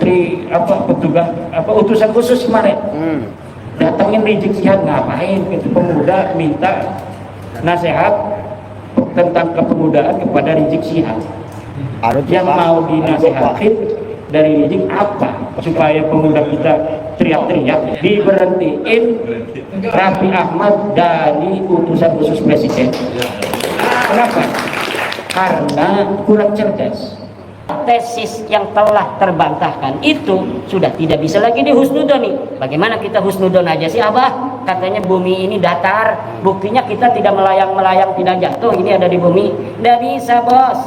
menteri apa petugas apa utusan khusus kemarin datangin Rizik Syihab, ngapain itu pemuda minta nasihat tentang kepemudaan kepada Rizik Syihab. Yang mau dinasihatin dari Rizik apa supaya pemuda kita teriak-teriak diberhentiin Raffi Ahmad dari utusan khusus presiden. Kenapa? Karena kurang cerdas. Tesis yang telah terbantahkan itu sudah tidak bisa lagi dihusnudoni. Bagaimana kita husnudon aja sih Abah? Katanya bumi ini datar, buktinya kita tidak melayang-melayang, tidak jatuh, ini ada di bumi. Tidak bisa bos.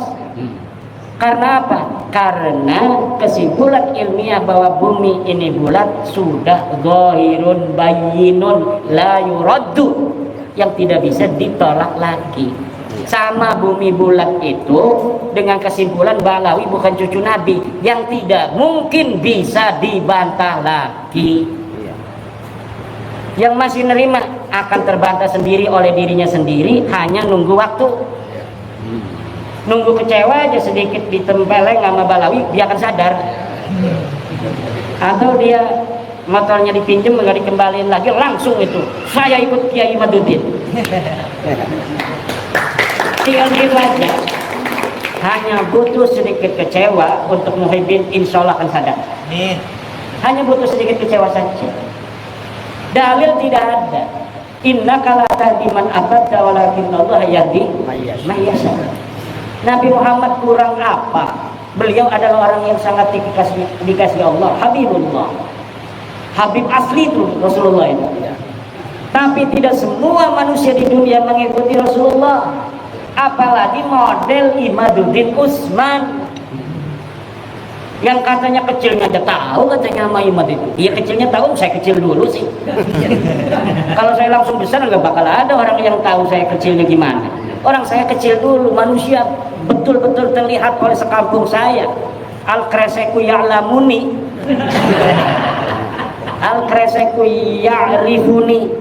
Karena apa? Karena kesimpulan ilmiah bahwa bumi ini bulat sudah zahirun bayyinun la yuraddu, yang tidak bisa ditolak lagi. Sama bumi bulat itu dengan kesimpulan Balawi bukan cucu Nabi, yang tidak mungkin bisa dibantah lagi. Yang masih nerima akan terbantah sendiri oleh dirinya sendiri, hanya nunggu waktu. Nunggu kecewa aja sedikit ditempeleng sama Balawi, dia akan sadar. Atau dia motornya dipinjem nggak dikembaliin lagi, langsung itu saya ikut Kiai Madudin. Tinggal gitu aja. Hanya butuh sedikit kecewa untuk Muhyiddin, insya Allah akan sadar. Hanya butuh sedikit kecewa saja. Dalil tidak ada. Innaka la tahdi man ahbabta walakinnallaha yahdi man yasha. Nabi Muhammad kurang apa? Beliau adalah orang yang sangat dikasih Allah, Habibullah. Habib asli itu Rasulullah itu. Tapi tidak semua manusia di dunia mengikuti Rasulullah. Apalagi model Imaduddin Usman yang katanya kecilnya aja tahu, katanya sama Imad itu. Iya kecilnya tahu, saya kecil dulu sih. Kalau saya langsung besar nggak bakal ada orang yang tahu saya kecilnya gimana. Orang saya kecil dulu, manusia betul-betul terlihat oleh sekampung saya. Al-kreseku ya'lamuni, al-kreseku ya'rifuni,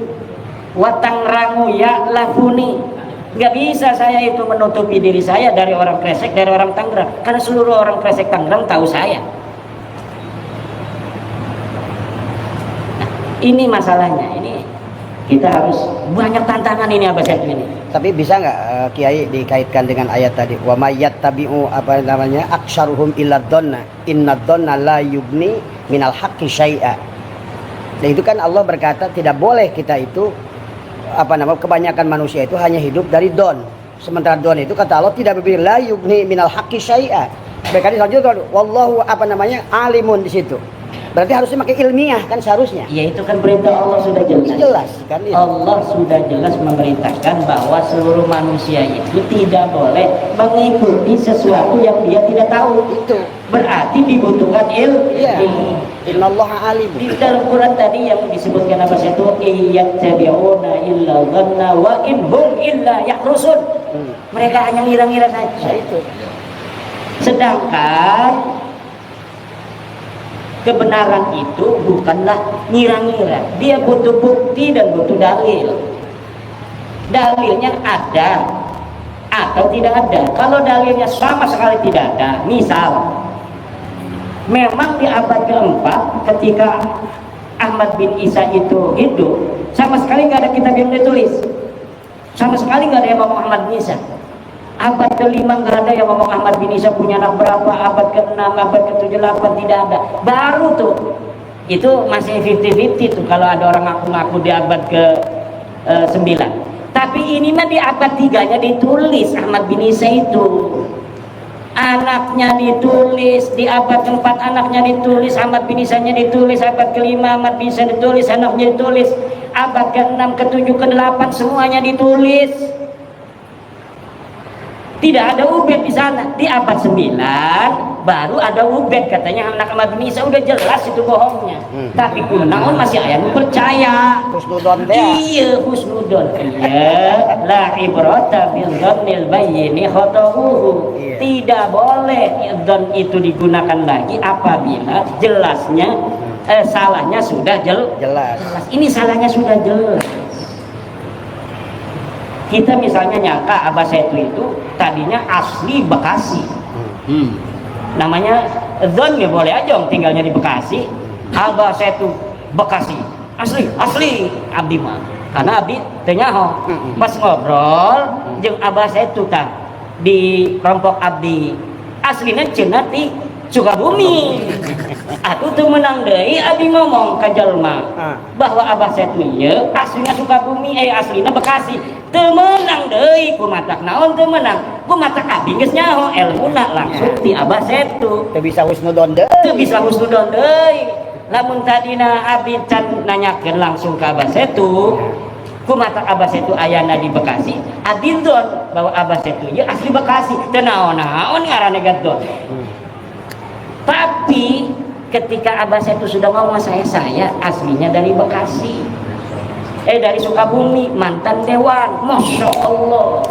watangrangu ya'lafuni. Nggak bisa saya itu menutupi diri saya dari orang Kresek, dari orang Tangerang, karena seluruh orang Kresek Tangerang tahu saya. Nah, ini masalahnya. Ini kita harus banyak tantangan ini Abah Setu ini. Tapi bisa nggak Kiai dikaitkan dengan ayat tadi? Wa mayyat tabi'u apa namanya? Aktsaruhum illa dhanna inna dhanna la yubni minal haqqi syai'a. Dan itu kan Allah berkata tidak boleh kita itu kebanyakan manusia itu hanya hidup dari don. Sementara don itu kata Allah tidak berbeda, la yubni minal haqqi syai'a. Berkata selanjutnya wallahu alimun di situ. Berarti harusnya pakai ilmiah kan seharusnya. Ya itu kan perintah Allah sudah jelas. Jelas kan itu. Allah sudah jelas memerintahkan bahwa seluruh manusia itu tidak boleh mengikuti sesuatu yang dia tidak tahu. Itu berarti dibutuhkan ilmu. Iya. Innallaha alim. Di dalam Quran tadi yang disebutkan apa itu iyattabi'una illa dhanna wa in hum illa yahrusun. Mereka hanya ngira-ngira saja. Itu. Sedangkan kebenaran itu bukanlah ngira-ngira, dia butuh bukti dan butuh dalil. Dalilnya ada atau tidak ada. Kalau dalilnya sama sekali tidak ada, misal memang di abad keempat ketika Ahmad bin Isa itu hidup, sama sekali nggak ada kitab yang ditulis, sama sekali nggak ada yang ngomong Ahmad bin Isa. Abad ke-5 nggak ada yang ngomong Ahmad bin Isa punya anak berapa, abad ke-6, abad ke-7, 8 tidak ada. Baru tuh, itu masih 50-50 tuh kalau ada orang ngaku-ngaku di abad ke-9. Tapi ini mah di abad 3-nya ditulis Ahmad bin Isa itu. Anaknya ditulis, di abad ke-4 anaknya ditulis, Ahmad bin Isa-nya ditulis, abad ke-5 Ahmad bin Isa ditulis, anaknya ditulis, abad ke-6, ke-7, ke-8 semuanya ditulis. Tidak ada Ubed di sana. Di abad 9 baru ada Ubed, katanya anak Ahmad bin Isa, udah jelas itu bohongnya. Tapi kunaon masih aya nu percaya. Husnudon teh. Iya, husnudon. Iya, la ibrata bil dzannil bayyini khata'uhu. Tidak boleh dzan itu digunakan lagi apabila jelasnya salahnya sudah jelas. Ini salahnya sudah jelas. Kita misalnya nyangka Abah Setu itu tadinya asli Bekasi, namanya Zon ya boleh aja tinggalnya di Bekasi. Abah saya tuh Bekasi. Asli abdi mah. Karena abdi teu nyaho. Pas ngobrol jeung abah saya tuh tah di kelompok abdi. Aslinya cenah ti Sukabumi. Atuh teu menang deui abdi ngomong ka jelema bahwa abah saya tuh ieu aslinya Sukabumi, aslinya Bekasi. Teu menang deui kumatak naon teu menang. Kumatak abdi geus nyaho elmuna langsung ti abah saya tuh. Teu bisa husnudon deui. Teu bisa husnudon deui. Lamun tadina abdi can nanyakeun langsung ka abah saya tuh. Kumatak abah saya tuh ayana di Bekasi. Abdi don bahwa abah saya tuh ieu asli Bekasi. Teu naon-naon ngaranna gadon. Tapi ketika abah saya itu sudah ngomong saya aslinya dari Bekasi, dari Sukabumi, mantan dewan, masya Allah.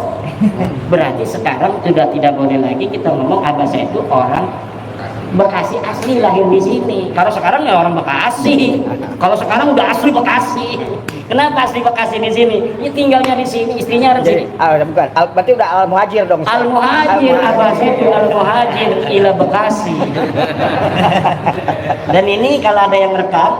Berarti sekarang sudah tidak boleh lagi kita ngomong abah saya itu orang Bekasi asli, lahir di sini. Kalau sekarang ya orang Bekasi. Kalau sekarang udah asli Bekasi. Kenapa asli Bekasi di sini? Ya tinggalnya di sini, istrinya di sini. Bukan. Berarti udah al-muhajir dong. Al-muhajir, abah saya itu al-muhajir ila Bekasi. Dan ini kalau ada yang rekam,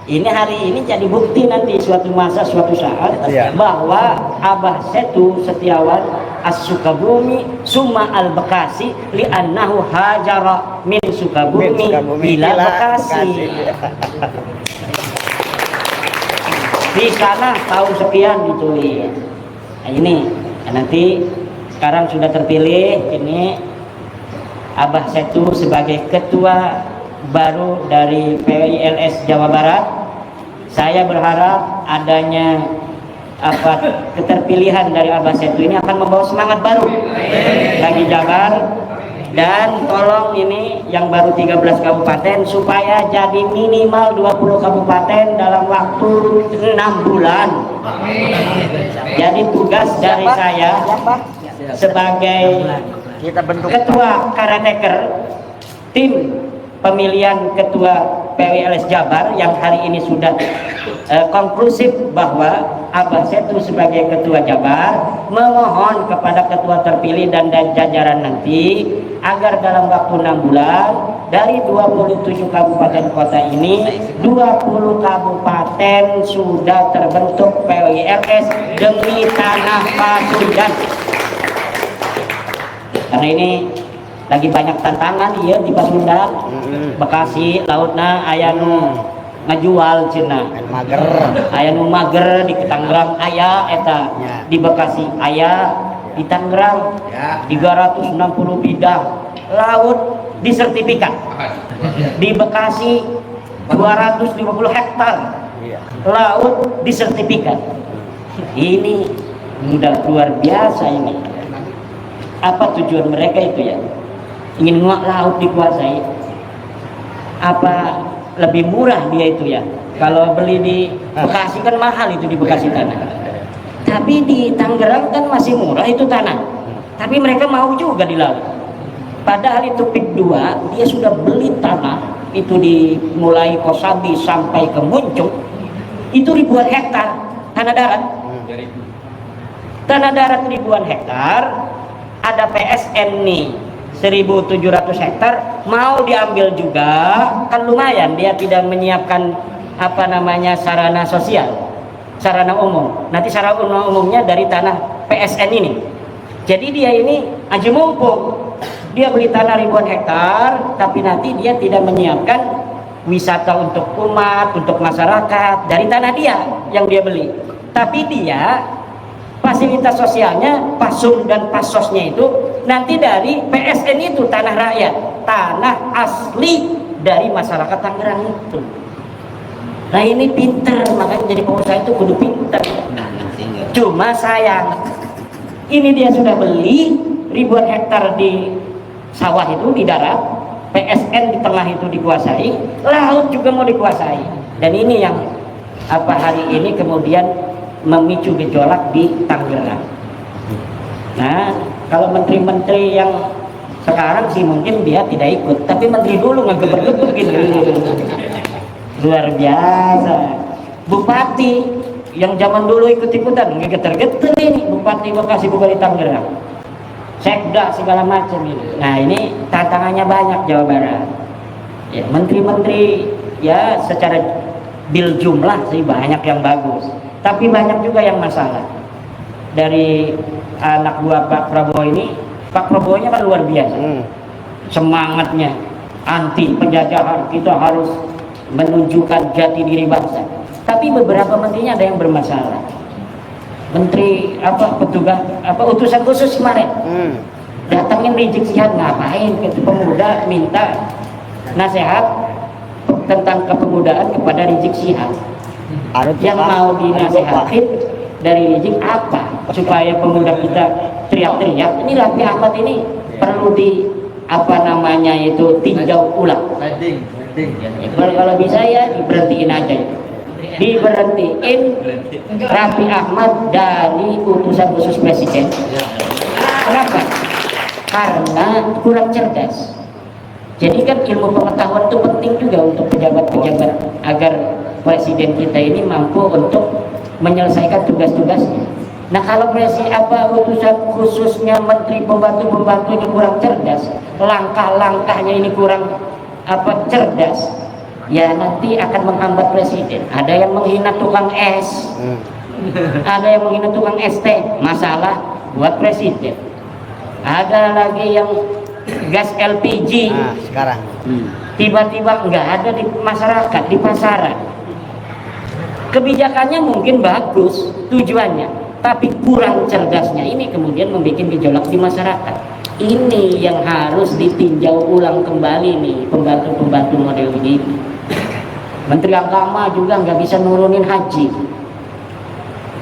ini hari ini jadi bukti nanti suatu masa, suatu saat bahwa abah Setu Setiawan As-Sukabumi summa al-Bekasi li'annahu hajara min Sukabumi ila Bekasi. Di sana tahun sekian ditulis. Nah, ini nanti sekarang sudah terpilih ini abah Setu sebagai ketua baru dari PILS Jawa Barat. Saya berharap adanya keterpilihan dari abah Setu ini akan membawa semangat baru bagi Jabar, dan tolong ini yang baru 13 kabupaten supaya jadi minimal 20 kabupaten dalam waktu 6 bulan. Jadi tugas dari saya sebagai ketua karateker tim pemilihan ketua PWLS Jabar yang hari ini sudah konklusif bahwa abah Setu sebagai ketua Jabar memohon kepada ketua terpilih dan jajaran nanti agar dalam waktu 6 bulan dari 27 kabupaten kota ini 20 kabupaten sudah terbentuk PWLS demi tanah Pasundan. Karena ini lagi banyak tantangan ya di Pasundan, Bekasi, lautna aya nu ngajual cenah mager, aya nu mager di Tangerang aya eta, di Bekasi aya, di Tangerang 360 bidang laut disertifikat, di Bekasi 250 hektar laut disertifikat. Ini udah luar biasa ini. Apa tujuan mereka itu ya? Ingin laut dikuasai. Apa lebih murah dia itu ya? Kalau beli di Bekasi kan mahal itu di Bekasi tanah. Tapi di Tangerang kan masih murah itu tanah. Tapi mereka mau juga di laut. Padahal itu PIK 2 dia sudah beli tanah itu dimulai Kosambi sampai ke Muncung itu ribuan hektar tanah darat. Tanah darat ribuan hektar. Ada PSN nih 1.700 hektar mau diambil juga kan lumayan, dia tidak menyiapkan sarana sosial, sarana umum. Nanti sarana umumnya dari tanah PSN ini. Jadi dia ini aji mumpung, dia beli tanah ribuan hektar tapi nanti dia tidak menyiapkan wisata untuk umat, untuk masyarakat dari tanah dia yang dia beli. Tapi dia fasilitas sosialnya, pasum dan pasosnya itu nanti dari PSN itu tanah rakyat, tanah asli dari masyarakat Tangerang itu. Nah ini pinter, makanya jadi pengusaha itu kudu pinter. Cuma sayang, ini dia sudah beli ribuan hektar di sawah itu di darat, PSN di tengah itu dikuasai, laut juga mau dikuasai. Dan ini yang hari ini kemudian memicu gejolak di Tangerang. Nah, kalau menteri-menteri yang sekarang sih mungkin dia tidak ikut, tapi menteri dulu ngegeber-geber gitu. Luar biasa. Bupati yang zaman dulu ikut-ikutan ngegeter-geter ini, Bupati Bekasi Bupati Tangerang. sekda segala macam ini. Nah ini tantangannya banyak Jawa Barat. Ya, menteri-menteri ya secara bil jumlah sih banyak yang bagus, tapi banyak juga yang masalah. Dari anak buah Pak Prabowo ini, Pak Prabowo-nya kan luar biasa. Semangatnya anti penjajahan, kita harus menunjukkan jati diri bangsa. Tapi beberapa menterinya ada yang bermasalah. Menteri petugas utusan khusus kemarin datangin Rizik Syihab, ngapain ke pemuda minta nasihat tentang kepemudaan kepada Rizik Syihab. Yang mau dinasihatin dari Rizik apa? Supaya pemuda kita teriak-teriak. Ini Raffi Ahmad ini perlu tinjau ulang. Kalau bisa ya diberhentiin aja. Diberhentiin Raffi Ahmad dari utusan khusus presiden. Kenapa? Karena kurang cerdas. Jadi kan ilmu pengetahuan itu penting juga untuk pejabat-pejabat agar presiden kita ini mampu untuk menyelesaikan tugas-tugasnya. Nah kalau utusan khususnya menteri pembantu-pembantu ini kurang cerdas, langkah-langkahnya ini kurang cerdas, ya nanti akan menghambat presiden. Ada yang menghina tukang es, ada yang menghina tukang es teh, masalah buat presiden. Ada lagi yang gas LPG sekarang tiba-tiba nggak ada di masyarakat, di pasaran. Kebijakannya mungkin bagus tujuannya, tapi kurang cerdasnya ini kemudian membuat gejolak di masyarakat. Ini yang harus ditinjau ulang kembali nih pembantu-pembantu model ini. Menteri Agama juga nggak bisa nurunin haji.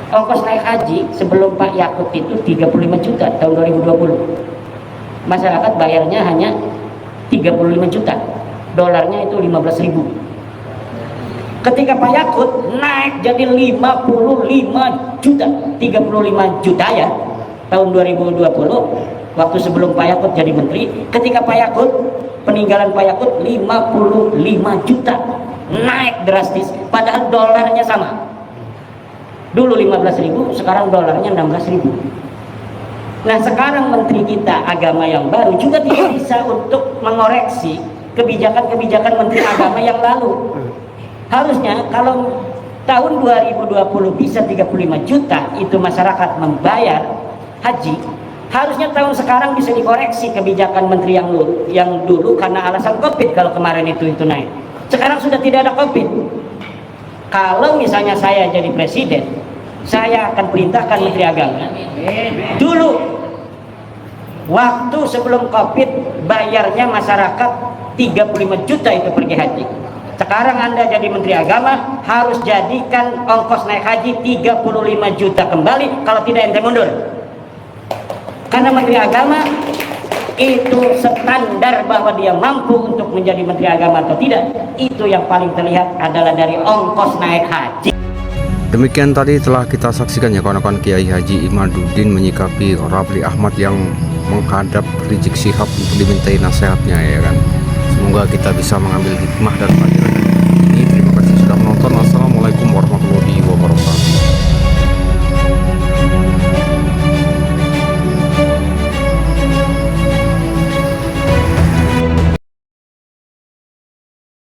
Ongkos naik haji sebelum Pak Yakut itu 35 juta tahun 2020. Masyarakat bayarnya hanya 35 juta, dolarnya itu 15.000. Ketika Pak Yakut naik jadi 55 juta, 35 juta ya tahun 2020, waktu sebelum Pak Yakut jadi menteri. Ketika Pak Yakut, peninggalan Pak Yakut 55 juta, naik drastis, padahal dolarnya sama. Dulu 15.000, sekarang dolarnya 16.000. Nah sekarang menteri kita agama yang baru juga tidak bisa untuk mengoreksi kebijakan-kebijakan menteri agama yang lalu. Harusnya kalau tahun 2020 bisa 35 juta itu masyarakat membayar haji, harusnya tahun sekarang bisa dikoreksi kebijakan menteri yang dulu karena alasan COVID. Kalau kemarin itu naik, sekarang sudah tidak ada COVID. Kalau misalnya saya jadi presiden, saya akan perintahkan menteri agama dulu waktu sebelum COVID bayarnya masyarakat 35 juta itu pergi haji. Sekarang Anda jadi menteri agama harus jadikan ongkos naik haji 35 juta kembali, kalau tidak ente mundur. Karena menteri agama itu standar bahwa dia mampu untuk menjadi menteri agama atau tidak, itu yang paling terlihat adalah dari ongkos naik haji. Demikian tadi telah kita saksikan ya kawan-kawan, Kiai Haji Imaduddin menyikapi Raffi Ahmad yang menghadap Rizik Syihab untuk dimintai nasihatnya ya kan. Semoga kita bisa mengambil hikmah dan pelajaran